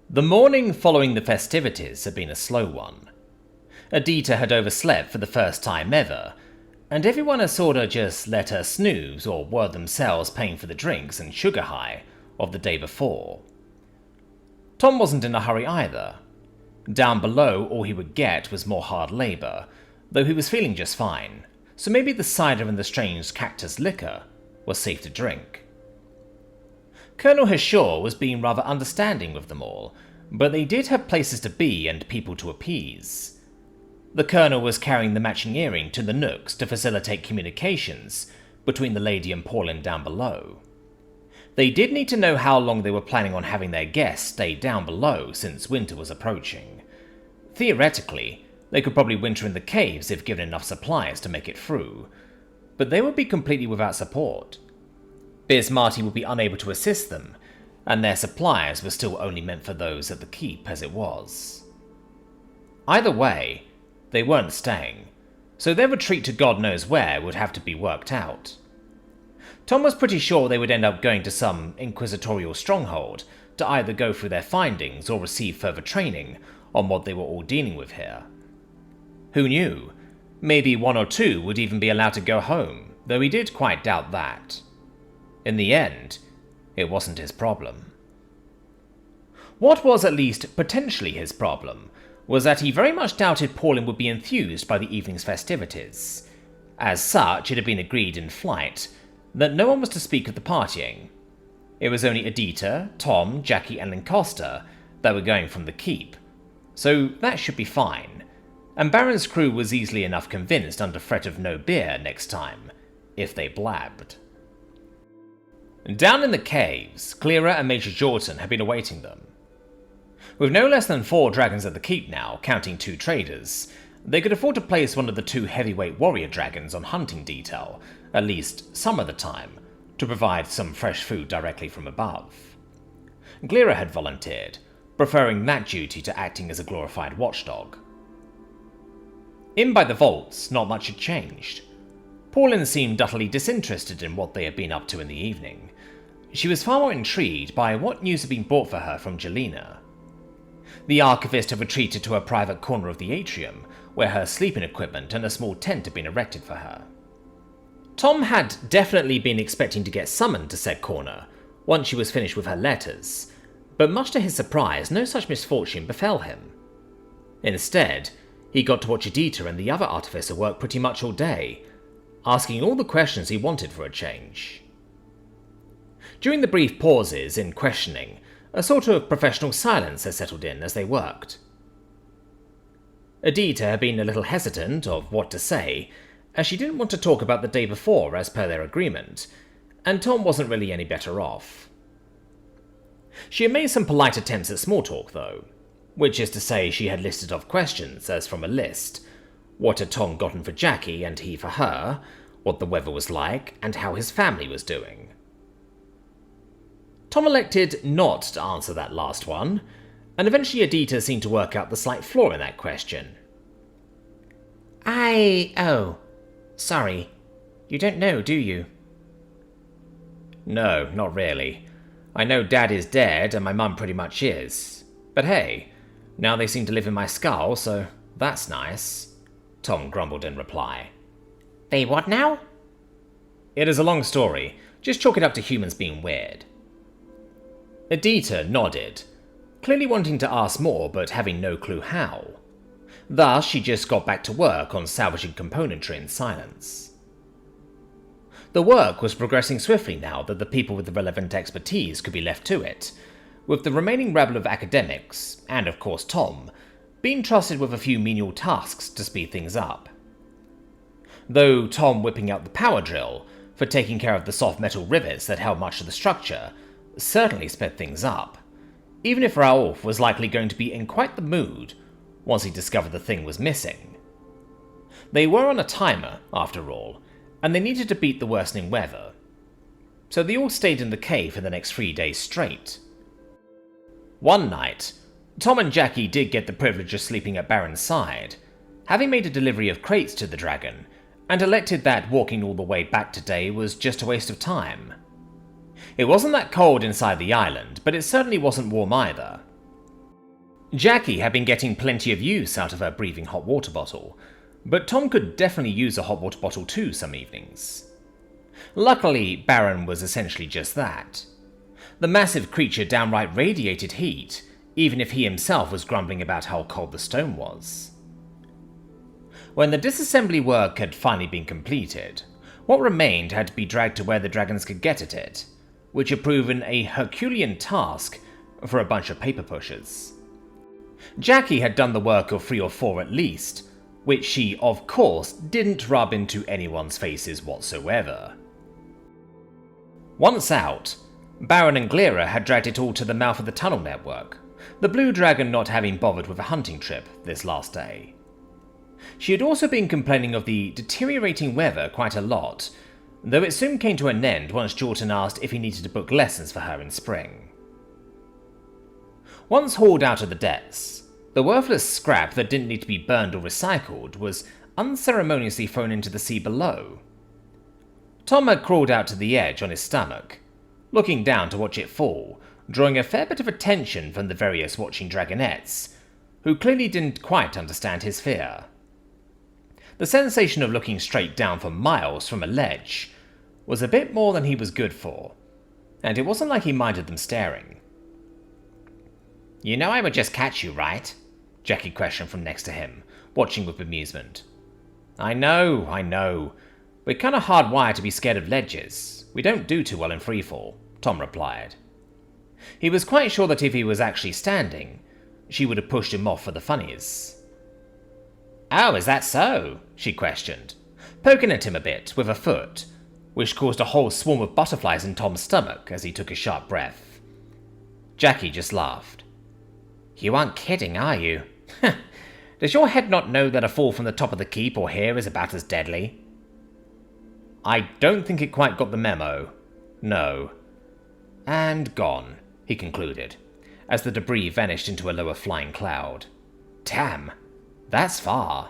The morning following the festivities had been a slow one. Adita had overslept for the first time ever, and everyone had sorta just let her snooze or were themselves paying for the drinks and sugar high of the day before. Tom wasn't in a hurry either. Down below, all he would get was more hard labour, though he was feeling just fine, so maybe the cider and the strange cactus liquor was safe to drink. Colonel Heshaw was being rather understanding with them all, but they did have places to be and people to appease. The Colonel was carrying the matching earring to the nooks to facilitate communications between the lady and Pauline down below. They did need to know how long they were planning on having their guests stay down below since winter was approaching. Theoretically, they could probably winter in the caves if given enough supplies to make it through, but they would be completely without support. Biz Marty would be unable to assist them, and their supplies were still only meant for those at the keep as it was. Either way, they weren't staying, so their retreat to God knows where would have to be worked out. Tom was pretty sure they would end up going to some inquisitorial stronghold to either go through their findings or receive further training on what they were all dealing with here. Who knew? Maybe one or two would even be allowed to go home, though he did quite doubt that. In the end, it wasn't his problem. What was at least potentially his problem was that he very much doubted Pauline would be enthused by the evening's festivities. As such, it had been agreed in flight that no one was to speak of the partying. It was only Adita, Tom, Jackie, and Lancaster that were going from the keep, so that should be fine, and Baron's crew was easily enough convinced under threat of no beer next time, if they blabbed. Down in the caves, Clara and Major Jordan had been awaiting them. With no less than 4 dragons at the keep now, counting 2 traders, they could afford to place one of the 2 heavyweight warrior dragons on hunting detail, at least some of the time, to provide some fresh food directly from above. Clara had volunteered, preferring that duty to acting as a glorified watchdog. In by the vaults, not much had changed. Pauline seemed utterly disinterested in what they had been up to in the evening. She was far more intrigued by what news had been brought for her from Jelena. The archivist had retreated to a private corner of the atrium, where her sleeping equipment and a small tent had been erected for her. Tom had definitely been expecting to get summoned to said corner once she was finished with her letters, but much to his surprise, no such misfortune befell him. Instead, he got to watch Adita and the other artificer work pretty much all day, asking all the questions he wanted for a change. During the brief pauses in questioning, a sort of professional silence had settled in as they worked. Adita had been a little hesitant of what to say, as she didn't want to talk about the day before as per their agreement, and Tom wasn't really any better off. She had made some polite attempts at small talk though, which is to say she had listed off questions as from a list. What had Tom gotten for Jackie and he for her, what the weather was like, and how his family was doing. Tom elected not to answer that last one, and eventually Adita seemed to work out the slight flaw in that question. Sorry. You don't know, do you? No, not really. I know Dad is dead and my mum pretty much is. But hey, now they seem to live in my skull, so that's nice, Tom grumbled in reply. They what now? It is a long story. Just chalk it up to humans being weird. Adita nodded, clearly wanting to ask more but having no clue how. Thus, she just got back to work on salvaging componentry in silence. The work was progressing swiftly now that the people with the relevant expertise could be left to it, with the remaining rabble of academics, and of course Tom, being trusted with a few menial tasks to speed things up. Though Tom whipping out the power drill for taking care of the soft metal rivets that held much of the structure certainly sped things up, even if Raouf was likely going to be in quite the mood once he discovered the thing was missing. They were on a timer, after all, and they needed to beat the worsening weather, so they all stayed in the cave for the next 3 days straight. One night, Tom and Jackie did get the privilege of sleeping at Baron's side, having made a delivery of crates to the dragon, and elected that walking all the way back today was just a waste of time. It wasn't that cold inside the island, but it certainly wasn't warm either. Jackie had been getting plenty of use out of her breathing hot water bottle, but Tom could definitely use a hot water bottle too some evenings. Luckily, Baron was essentially just that. The massive creature downright radiated heat, even if he himself was grumbling about how cold the stone was. When the disassembly work had finally been completed, what remained had to be dragged to where the dragons could get at it, which had proven a Herculean task for a bunch of paper pushers. Jackie had done the work of 3 or 4 at least, which she, of course, didn't rub into anyone's faces whatsoever. Once out, Baron and Glera had dragged it all to the mouth of the tunnel network, the blue dragon not having bothered with a hunting trip this last day. She had also been complaining of the deteriorating weather quite a lot, though it soon came to an end once Jordan asked if he needed to book lessons for her in spring. Once hauled out of the depths, the worthless scrap that didn't need to be burned or recycled was unceremoniously thrown into the sea below. Tom had crawled out to the edge on his stomach, looking down to watch it fall, drawing a fair bit of attention from the various watching dragonettes, who clearly didn't quite understand his fear. The sensation of looking straight down for miles from a ledge was a bit more than he was good for, and it wasn't like he minded them staring. "You know I would just catch you, right?" Jackie questioned from next to him, watching with amusement. I know. We're kinda hardwired to be scared of ledges. We don't do too well in freefall," Tom replied. He was quite sure that if he was actually standing, she would have pushed him off for the funnies. "Oh, is that so?" she questioned, poking at him a bit with her foot, which caused a whole swarm of butterflies in Tom's stomach as he took a sharp breath. Jackie just laughed. "You aren't kidding, are you? Does your head not know that a fall from the top of the keep or here is about as deadly?" "I don't think it quite got the memo. No." "And gone," he concluded, as the debris vanished into a lower flying cloud. "Damn, that's far."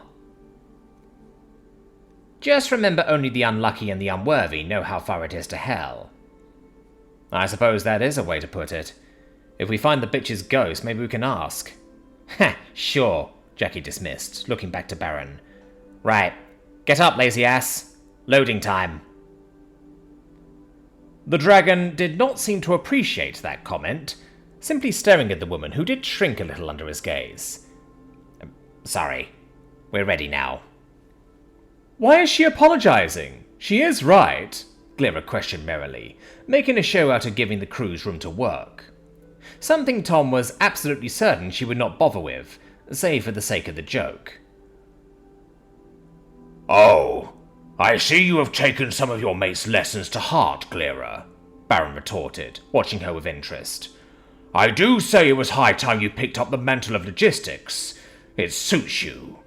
"Just remember only the unlucky and the unworthy know how far it is to hell." "I suppose that is a way to put it. If we find the bitch's ghost, maybe we can ask." "Ha, sure," Jackie dismissed, looking back to Baron. "Right, get up, lazy ass. Loading time." The dragon did not seem to appreciate that comment, simply staring at the woman who did shrink a little under his gaze. "Sorry, we're ready now." "Why is she apologizing? She is right," Glera questioned merrily, making a show out of giving the crews room to work. Something Tom was absolutely certain she would not bother with, save for the sake of the joke. "Oh, I see you have taken some of your mate's lessons to heart, Glera," Baron retorted, watching her with interest. "I do say it was high time you picked up the mantle of logistics. It suits you."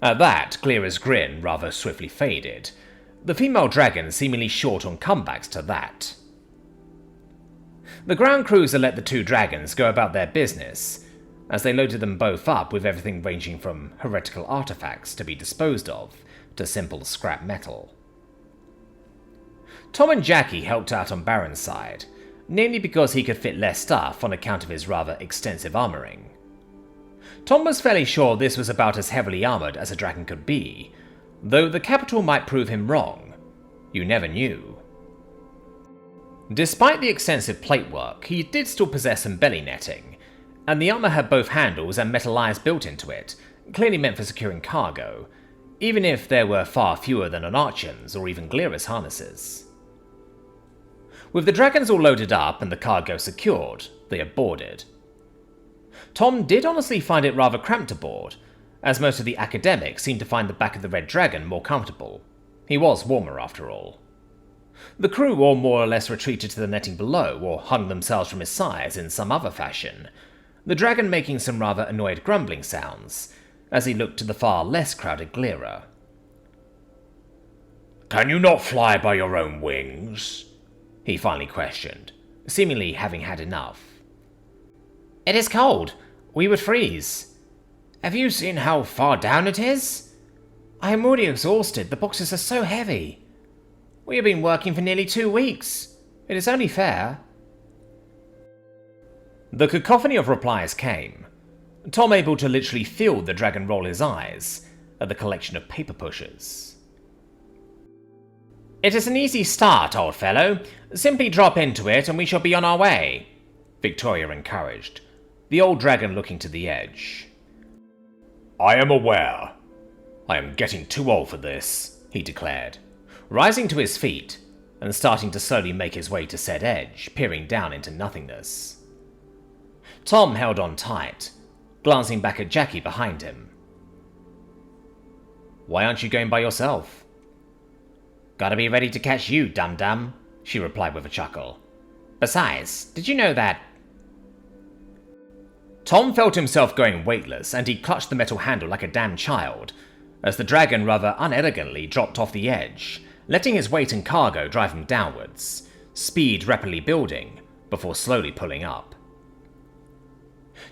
At that, Glera's grin rather swiftly faded, the female dragon seemingly short on comebacks to that. The ground cruiser let the 2 dragons go about their business, as they loaded them both up with everything ranging from heretical artifacts to be disposed of to simple scrap metal. Tom and Jackie helped out on Baron's side, namely because he could fit less stuff on account of his rather extensive armoring. Tom was fairly sure this was about as heavily armored as a dragon could be, though the capital might prove him wrong. You never knew. Despite the extensive plate work, he did still possess some belly netting, and the armor had both handles and metal eyes built into it, clearly meant for securing cargo, even if there were far fewer than on Archon's or even Glera's harnesses. With the dragons all loaded up and the cargo secured, they had boarded. Tom did honestly find it rather cramped aboard, as most of the academics seemed to find the back of the Red Dragon more comfortable. He was warmer after all. The crew all more or less retreated to the netting below or hung themselves from his sides in some other fashion, the dragon making some rather annoyed grumbling sounds as he looked to the far less crowded Glera. "Can you not fly by your own wings?" he finally questioned, seemingly having had enough. "It is cold. We would freeze. Have you seen how far down it is? I am already exhausted. The boxes are so heavy. We have been working for nearly 2 weeks. It is only fair." The cacophony of replies came, Tom able to literally feel the dragon roll his eyes at the collection of paper pushers. It is an easy start, old fellow. Simply drop into it and we shall be on our way, Victoria encouraged, the old dragon looking to the edge. I am aware. I am getting too old for this, he declared, rising to his feet and starting to slowly make his way to said edge, peering down into nothingness. Tom held on tight, glancing back at Jackie behind him. Why aren't you going by yourself? Gotta be ready to catch you, dum-dum, she replied with a chuckle. Besides, did you know that... Tom felt himself going weightless, and he clutched the metal handle like a damn child, as the dragon rather unelegantly dropped off the edge, letting his weight and cargo drive him downwards, speed rapidly building, before slowly pulling up.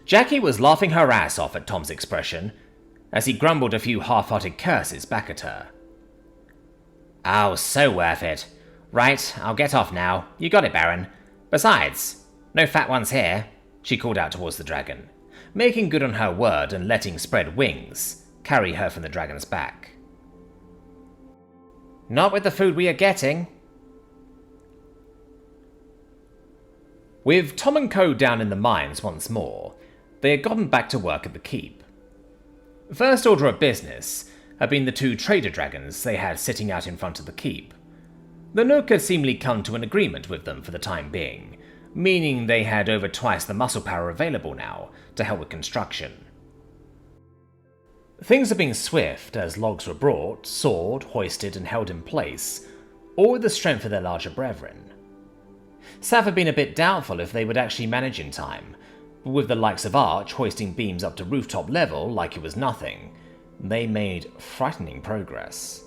Jackie was laughing her ass off at Tom's expression, as he grumbled a few half-hearted curses back at her. Oh, so worth it. Right, I'll get off now. You got it, Baron. Besides, no fat ones here, she called out towards the dragon, making good on her word and letting spread wings carry her from the dragon's back. Not with the food we are getting. With Tom and Co down in the mines once more, they had gotten back to work at the keep. First order of business had been the two trader dragons they had sitting out in front of the keep. The Nook had seemingly come to an agreement with them for the time being, meaning they had over twice the muscle power available now to help with construction. Things had been swift as logs were brought, sawed, hoisted and held in place, all with the strength of their larger brethren. Sav had been a bit doubtful if they would actually manage in time, but with the likes of Arch hoisting beams up to rooftop level like it was nothing, they made frightening progress.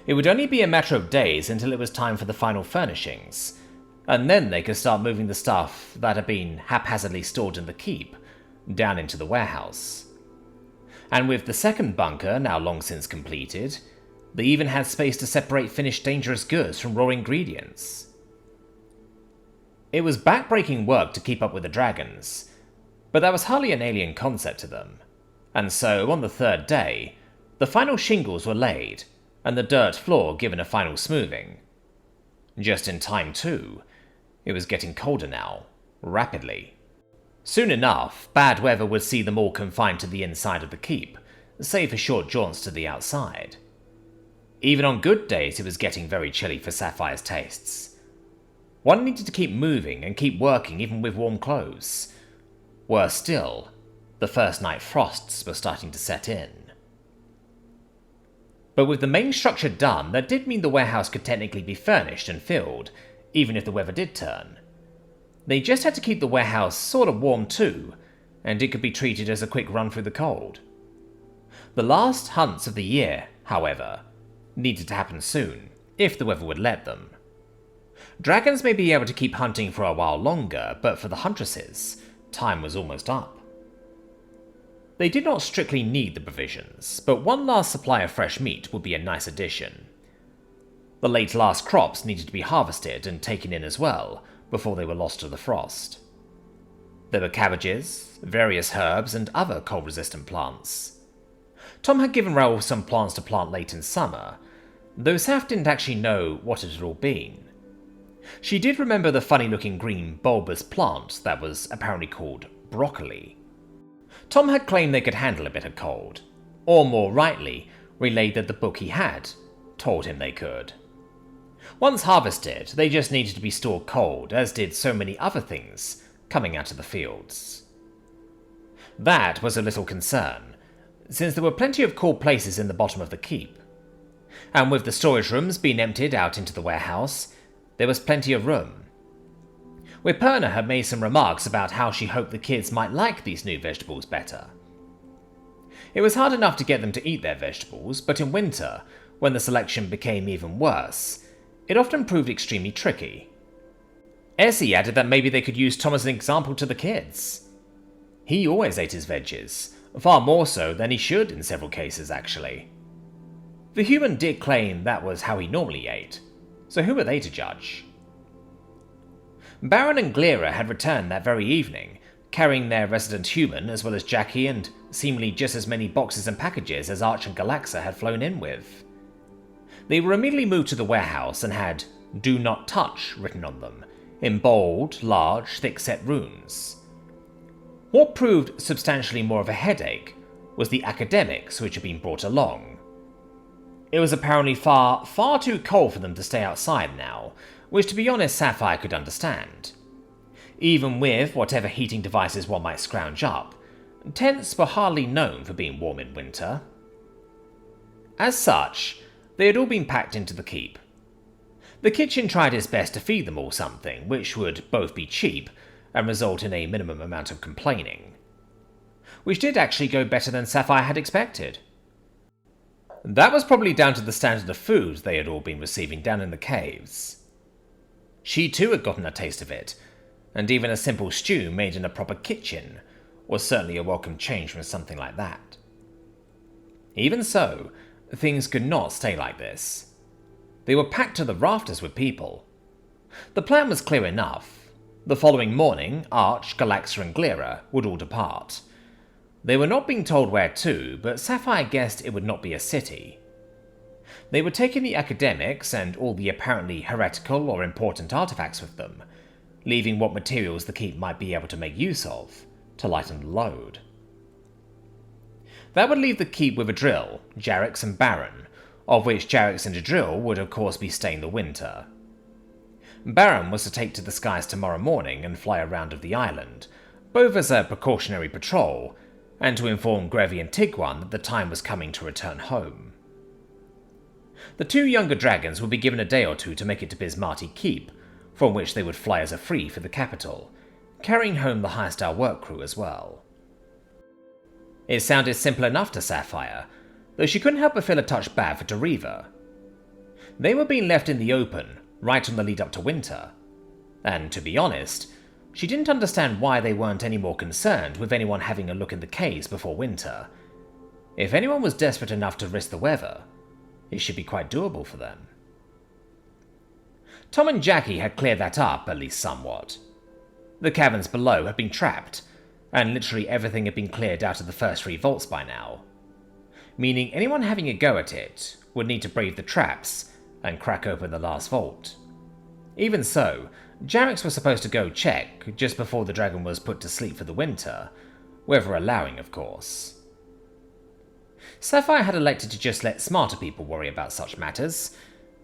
It would only be a matter of days until it was time for the final furnishings, and then they could start moving the stuff that had been haphazardly stored in the keep down into the warehouse. And with the second bunker now long since completed, they even had space to separate finished dangerous goods from raw ingredients. It was backbreaking work to keep up with the dragons, but that was hardly an alien concept to them, and so on the third day, the final shingles were laid, and the dirt floor given a final smoothing. Just in time too. It was getting colder now, rapidly. Soon enough, bad weather would see them all confined to the inside of the keep, save for short jaunts to the outside. Even on good days it was getting very chilly for Sapphire's tastes. One needed to keep moving and keep working even with warm clothes. Worse still, the first night frosts were starting to set in. But with the main structure done, that did mean the warehouse could technically be furnished and filled, even if the weather did turn. They just had to keep the warehouse sort of warm too, and it could be treated as a quick run through the cold. The last hunts of the year, however, needed to happen soon, if the weather would let them. Dragons may be able to keep hunting for a while longer, but for the Huntresses, time was almost up. They did not strictly need the provisions, but one last supply of fresh meat would be a nice addition. The late last crops needed to be harvested and taken in as well, before they were lost to the frost. There were cabbages, various herbs, and other cold-resistant plants. Tom had given Raoul some plants to plant late in summer, though Saf didn't actually know what it had all been. She did remember the funny-looking green bulbous plant that was apparently called broccoli. Tom had claimed they could handle a bit of cold, or more rightly, relayed that the book he had told him they could. Once harvested, they just needed to be stored cold, as did so many other things coming out of the fields. That was a little concern, since there were plenty of cool places in the bottom of the keep. And with the storage rooms being emptied out into the warehouse, there was plenty of room. Wiperna had made some remarks about how she hoped the kids might like these new vegetables better. It was hard enough to get them to eat their vegetables, but in winter, when the selection became even worse, it often proved extremely tricky. Essie added that maybe they could use Tom as an example to the kids. He always ate his veggies, far more so than he should in several cases actually. The human did claim that was how he normally ate, so who were they to judge? Baron and Glera had returned that very evening, carrying their resident human as well as Jackie and seemingly just as many boxes and packages as Arch and Galaxa had flown in with. They were immediately moved to the warehouse and had "Do Not Touch" written on them, in bold, large, thick-set runes. What proved substantially more of a headache was the academics which had been brought along. It was apparently far too cold for them to stay outside now, which to be honest Sapphire could understand. Even with whatever heating devices one might scrounge up, tents were hardly known for being warm in winter. As such, they had all been packed into the keep. The kitchen tried its best to feed them all something, which would both be cheap and result in a minimum amount of complaining. Which did actually go better than Sapphire had expected. That was probably down to the standard of food they had all been receiving down in the caves. She too had gotten a taste of it, and even a simple stew made in a proper kitchen was certainly a welcome change from something like that. Even so, things could not stay like this. They were packed to the rafters with people. The plan was clear enough. The following morning, Arch, Galaxa and Glera would all depart. They were not being told where to, but Sapphire guessed it would not be a city. They were taking the academics and all the apparently heretical or important artifacts with them, leaving what materials the keep might be able to make use of to lighten the load. That would leave the keep with Adril, Jarix and Baron, of which Jarix and Adril would of course be staying the winter. Baron was to take to the skies tomorrow morning and fly a round of the island, both as a precautionary patrol, and to inform Grevy and Tiguan that the time was coming to return home. The two younger dragons would be given a day or two to make it to Bismarti Keep, from which they would fly as a free for the capital, carrying home the high-star work crew as well. It sounded simple enough to Sapphire, though she couldn't help but feel a touch bad for Deriva. They were being left in the open, right on the lead up to winter, and to be honest, she didn't understand why they weren't any more concerned with anyone having a look in the caves before winter. If anyone was desperate enough to risk the weather, it should be quite doable for them. Tom and Jackie had cleared that up, at least somewhat. The caverns below had been trapped, and literally everything had been cleared out of the first 3 vaults by now, meaning anyone having a go at it would need to brave the traps and crack open the last vault. Even so, Jarix was supposed to go check just before the dragon was put to sleep for the winter, weather allowing, of course. Sapphire had elected to just let smarter people worry about such matters.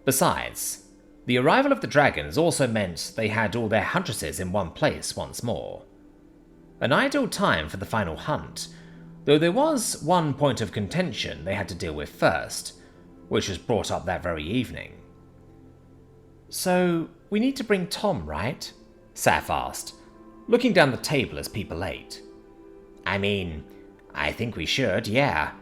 Besides, the arrival of the dragons also meant they had all their huntresses in one place once more. An ideal time for the final hunt, though there was one point of contention they had to deal with first, which was brought up that very evening. "So, we need to bring Tom, right?" Saph asked, looking down the table as people ate. "I mean, I think we should, yeah.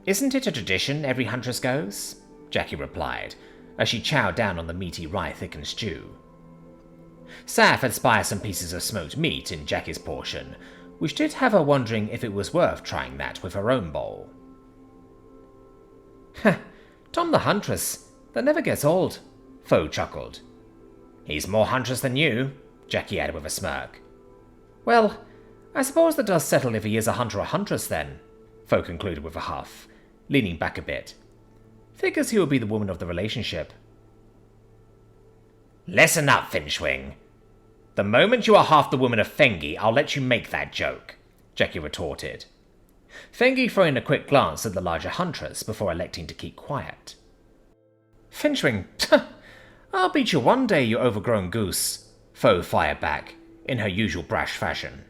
Isn't it a tradition every huntress goes?" Jackie replied, as she chowed down on the meaty rye-thickened stew. Saph had spied some pieces of smoked meat in Jackie's portion, which did have her wondering if it was worth trying that with her own bowl. "Heh, Tom the Huntress, that never gets old," Foe chuckled. "He's more Huntress than you," Jackie added with a smirk. "Well, I suppose that does settle if he is a hunter or huntress then," Foe concluded with a huff, leaning back a bit. "Figures he will be the woman of the relationship." "Listen up, Finchwing. The moment you are half the woman of Fengi, I'll let you make that joke," Jackie retorted. Fengi throwing a quick glance at the larger huntress before electing to keep quiet. "Finchwing, I'll beat you one day, you overgrown goose," Foe fired back, in her usual brash fashion.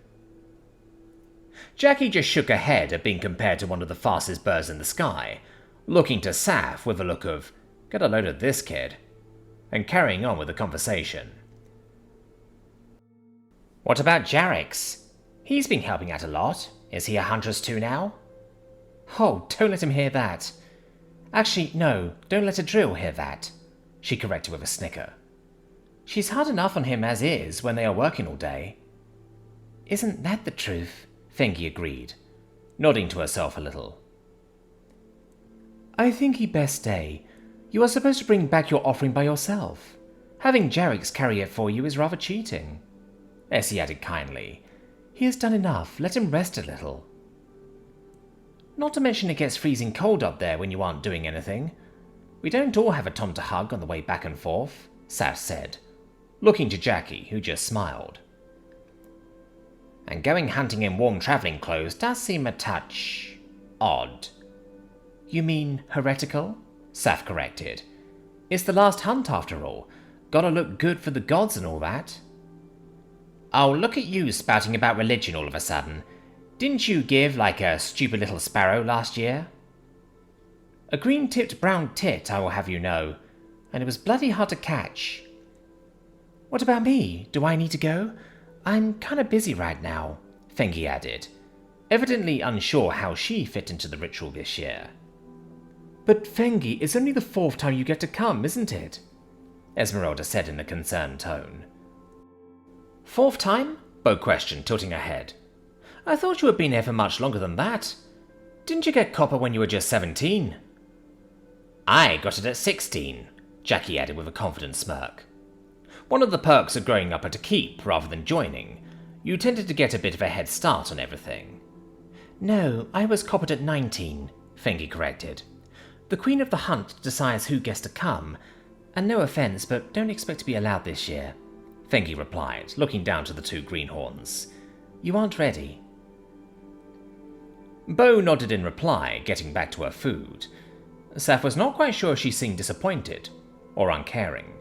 Jackie just shook her head at being compared to one of the fastest birds in the sky, looking to Saph with a look of, "Get a load of this, kid," and carrying on with the conversation. "What about Jarix? He's been helping out a lot. Is he a huntress too now?" "Oh, don't let him hear that. Actually, no, don't let Adril hear that," she corrected with a snicker. "She's hard enough on him as is when they are working all day." "Isn't that the truth?" Fengi agreed, nodding to herself a little. "I think he'd best stay. You are supposed to bring back your offering by yourself. Having Jarix carry it for you is rather cheating. Essie added kindly. He has done enough, let him rest a little. Not to mention it gets freezing cold up there when you aren't doing anything. We don't all have a Tom to hug on the way back and forth, Saf said, looking to Jackie, who just smiled. And going hunting in warm travelling clothes does seem a touch odd. You mean heretical? Saf corrected. It's the last hunt after all. Gotta look good for the gods and all that. Oh, look at you spouting about religion all of a sudden. Didn't you give like a stupid little sparrow last year? A green-tipped brown tit, I will have you know, and it was bloody hard to catch. What about me? Do I need to go? I'm kinda busy right now, Fengi added, evidently unsure how she fit into the ritual this year. But Fengi, it's only the 4th time you get to come, isn't it? Esmeralda said in a concerned tone. 4th time? Bo questioned, tilting her head. I thought you had been here for much longer than that. Didn't you get copper when you were just 17? I got it at 16, Jackie added with a confident smirk. One of the perks of growing up at a keep rather than joining. You tended to get a bit of a head start on everything. No, I was coppered at 19, Fengi corrected. The Queen of the Hunt decides who gets to come, and no offence, but don't expect to be allowed this year, Fengi replied, looking down to the 2 greenhorns. You aren't ready. Bo nodded in reply, getting back to her food. Saf was not quite sure she seemed disappointed, or uncaring.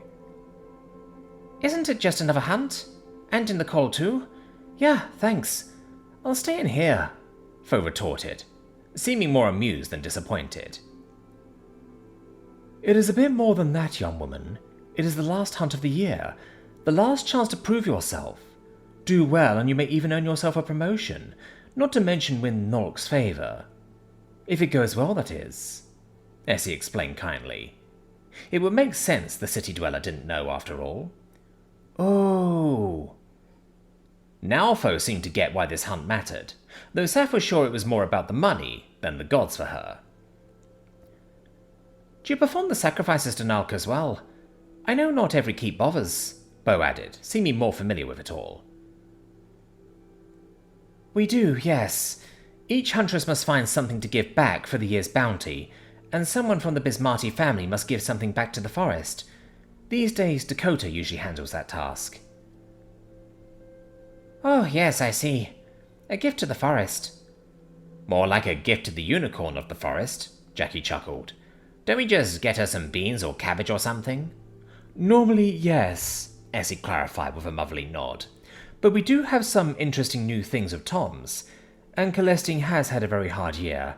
Isn't it just another hunt? And in the cold too? Yeah, thanks. I'll stay in here, Fo retorted, seeming more amused than disappointed. It is a bit more than that, young woman. It is the last hunt of the year, the last chance to prove yourself. Do well and you may even earn yourself a promotion, not to mention win Nork's favour. If it goes well, that is, Essie explained kindly. It would make sense the city dweller didn't know after all. Oh. Now Fo seemed to get why this hunt mattered, though Saf was sure it was more about the money than the gods for her. Do you perform the sacrifices to Nalk as well? I know not every keep bothers, Bo added, seeming more familiar with it all. We do, yes. Each huntress must find something to give back for the year's bounty, and someone from the Bismarti family must give something back to the forest. These days, Dakota usually handles that task. Oh, yes, I see. A gift to the forest. More like a gift to the unicorn of the forest, Jackie chuckled. Don't we just get her some beans or cabbage or something? Normally, yes, Essie clarified with a motherly nod. But we do have some interesting new things of Tom's, and Celestine has had a very hard year,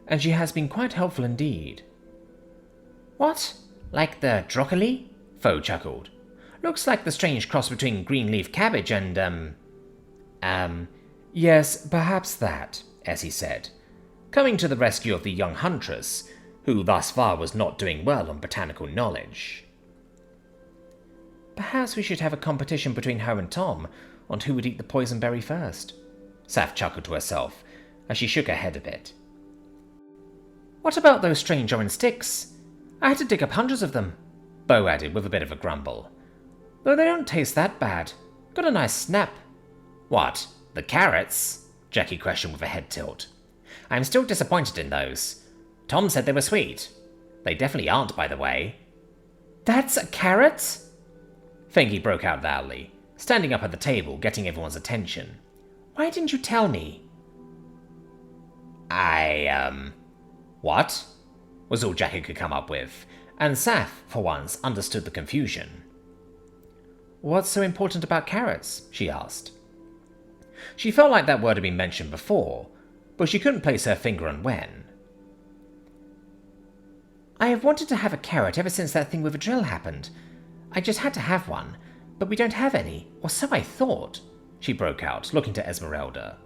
and she has been quite helpful indeed. What? Like the broccoli? Fo chuckled. Looks like the strange cross between green leaf cabbage and, Yes, perhaps that, Essie said, coming to the rescue of the young Huntress, who thus far was not doing well on botanical knowledge. Perhaps we should have a competition between her and Tom on who would eat the poison berry first, Saf chuckled to herself as she shook her head a bit. What about those strange orange sticks? I had to dig up hundreds of them, Bo added with a bit of a grumble. Though they don't taste that bad. Got a nice snap. What, the carrots? Jackie questioned with a head tilt. I'm still disappointed in those. Tom said they were sweet. They definitely aren't, by the way. That's a carrot? Fengi broke out loudly, standing up at the table, getting everyone's attention. Why didn't you tell me? What? Was all Jackie could come up with, and Saf, for once, understood the confusion. What's so important about carrots? She asked. She felt like that word had been mentioned before, but she couldn't place her finger on when. I have wanted to have a carrot ever since that thing with the drill happened. I just had to have one, but we don't have any, or so I thought, she broke out, looking to Esmeralda.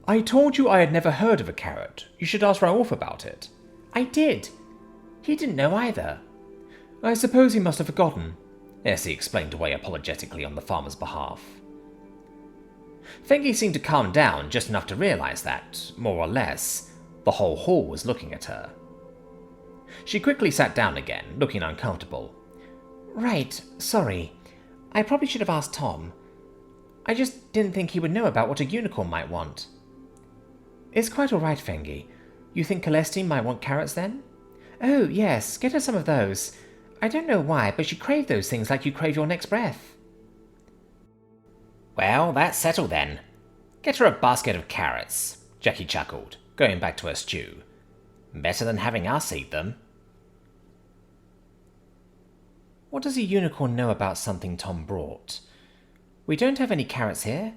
I told you I had never heard of a carrot. You should ask Raouf about it. I did. He didn't know either. I suppose he must have forgotten, Essie explained away apologetically on the farmer's behalf. Fengi seemed to calm down just enough to realize that, more or less, the whole hall was looking at her. She quickly sat down again, looking uncomfortable. Right, sorry. I probably should have asked Tom. I just didn't think he would know about what a unicorn might want. It's quite all right, Fengi. You think Celestine might want carrots then? Oh, yes, get her some of those. I don't know why, but she craved those things like you crave your next breath. Well, that's settled then. Get her a basket of carrots, Jackie chuckled, going back to her stew. Better than having us eat them. What does a unicorn know about something Tom brought? We don't have any carrots here.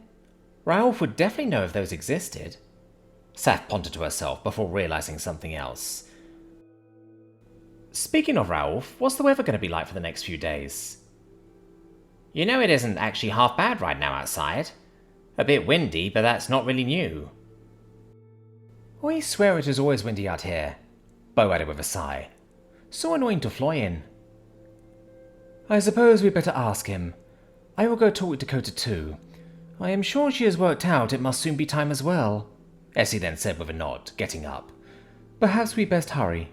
Ralph would definitely know if those existed. Saf pondered to herself before realizing something else. Speaking of Ralph, what's the weather going to be like for the next few days? You know it isn't actually half bad right now outside. A bit windy, but that's not really new. I swear it is always windy out here, Bo added with a sigh. So annoying to fly in. I suppose we'd better ask him. I will go talk with Dakota too. I am sure she has worked out it must soon be time as well, Essie then said with a nod, getting up. Perhaps we best hurry.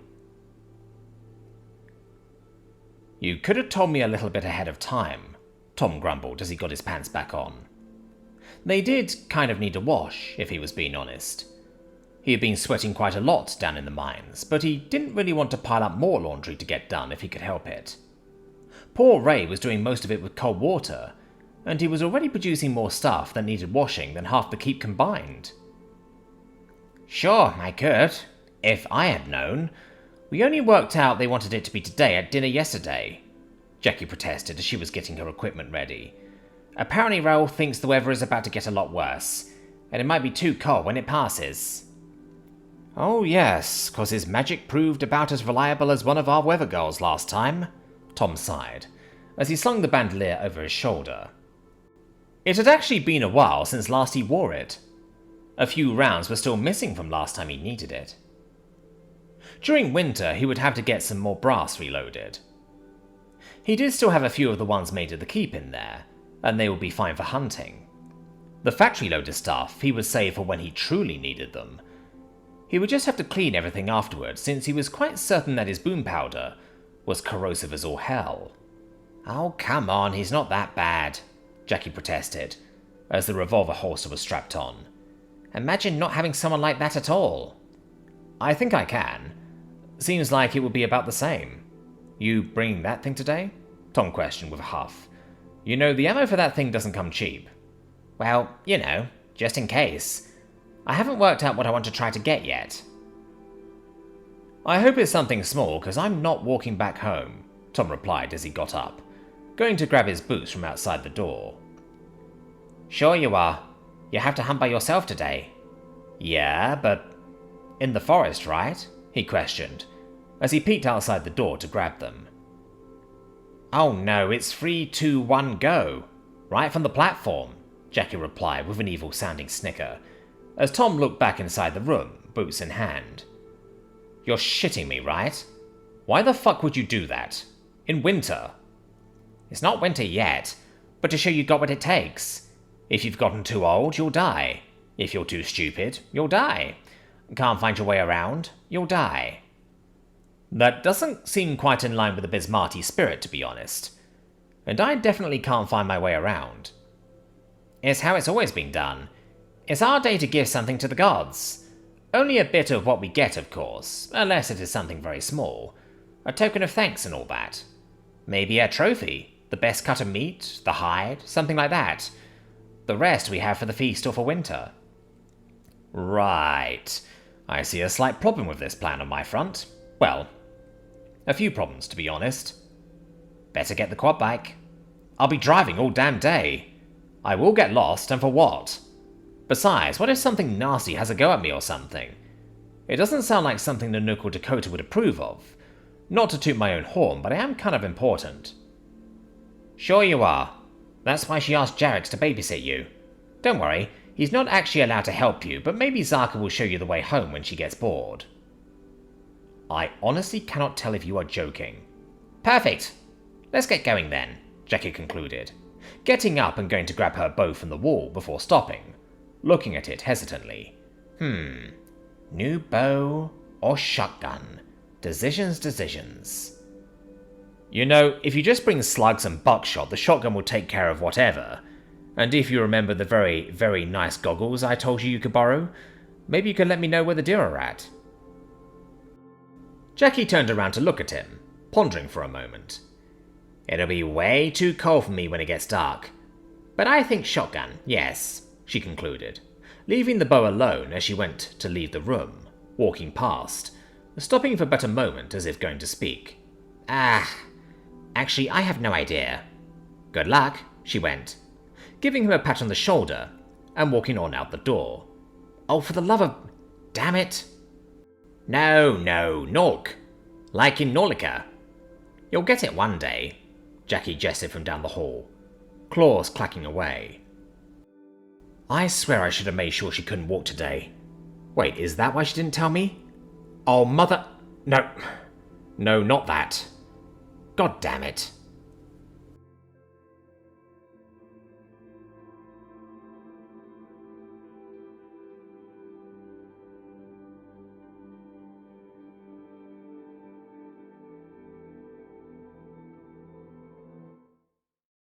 You could have told me a little bit ahead of time, Tom grumbled as he got his pants back on. They did kind of need a wash, if he was being honest. He had been sweating quite a lot down in the mines, but he didn't really want to pile up more laundry to get done if he could help it. Poor Ray was doing most of it with cold water, and he was already producing more stuff that needed washing than half the keep combined. Sure, I could, if I had known. We only worked out they wanted it to be today at dinner yesterday, Jackie protested as she was getting her equipment ready. Apparently Raoul thinks the weather is about to get a lot worse, and it might be too cold when it passes. Oh yes, 'cause his magic proved about as reliable as one of our weather girls last time, Tom sighed, as he slung the bandolier over his shoulder. It had actually been a while since last he wore it. A few rounds were still missing from last time he needed it. During winter, he would have to get some more brass reloaded. He did still have a few of the ones made at the keep in there, and they would be fine for hunting. The factory-loaded stuff he would save for when he truly needed them. He would just have to clean everything afterwards, since he was quite certain that his boom powder was corrosive as all hell. Oh, come on, he's not that bad, Jackie protested, as the revolver holster was strapped on. Imagine not having someone like that at all. I think I can. Seems like it would be about the same. You bringing that thing today? Tom questioned with a huff. You know, the ammo for that thing doesn't come cheap. Well, you know, just in case. I haven't worked out what I want to try to get yet. I hope it's something small, because I'm not walking back home, Tom replied as he got up, going to grab his boots from outside the door. Sure you are. You have to hunt by yourself today. Yeah, but in the forest, right? He questioned, as he peeked outside the door to grab them. Oh no, it's 3, 2, 1, go. Right from the platform, Jackie replied with an evil-sounding snicker, as Tom looked back inside the room, boots in hand. You're shitting me, right? Why the fuck would you do that? In winter? It's not winter yet, but to show you got what it takes. If you've gotten too old, you'll die. If you're too stupid, you'll die. Can't find your way around, you'll die. That doesn't seem quite in line with the Bismarcky spirit, to be honest. And I definitely can't find my way around. It's how it's always been done. It's our day to give something to the gods. Only a bit of what we get, of course, unless it is something very small. A token of thanks and all that. Maybe a trophy, the best cut of meat, the hide, something like that. The rest we have for the feast or for winter. Right. I see a slight problem with this plan on my front. Well, a few problems, to be honest. Better get the quad bike. I'll be driving all damn day. I will get lost, and for what? Besides, what if something nasty has a go at me or something? It doesn't sound like something Nanook or Dakota would approve of. Not to toot my own horn, but I am kind of important. Sure you are. That's why she asked Jarrett to babysit you. Don't worry, he's not actually allowed to help you, but maybe Zaka will show you the way home when she gets bored. I honestly cannot tell if you are joking. Perfect. Let's get going then, Jackie concluded, getting up and going to grab her bow from the wall before stopping, looking at it hesitantly. New bow or shotgun? Decisions. You know, if you just bring slugs and buckshot, the shotgun will take care of whatever. And if you remember the very, very nice goggles I told you could borrow, maybe you could let me know where the deer are at." Jackie turned around to look at him, pondering for a moment. "It'll be way too cold for me when it gets dark. But I think shotgun, yes," she concluded, leaving the bow alone as she went to leave the room, walking past, stopping for but a moment as if going to speak. Actually, I have no idea." "Good luck," she went, giving him a pat on the shoulder and walking on out the door. "Oh, for the love of... damn it!" No, Nork. Like in Norlica. You'll get it one day," Jackie gestured from down the hall, claws clacking away. I swear I should have made sure she couldn't walk today. Wait, is that why she didn't tell me? Oh, mother... No, not that. God damn it.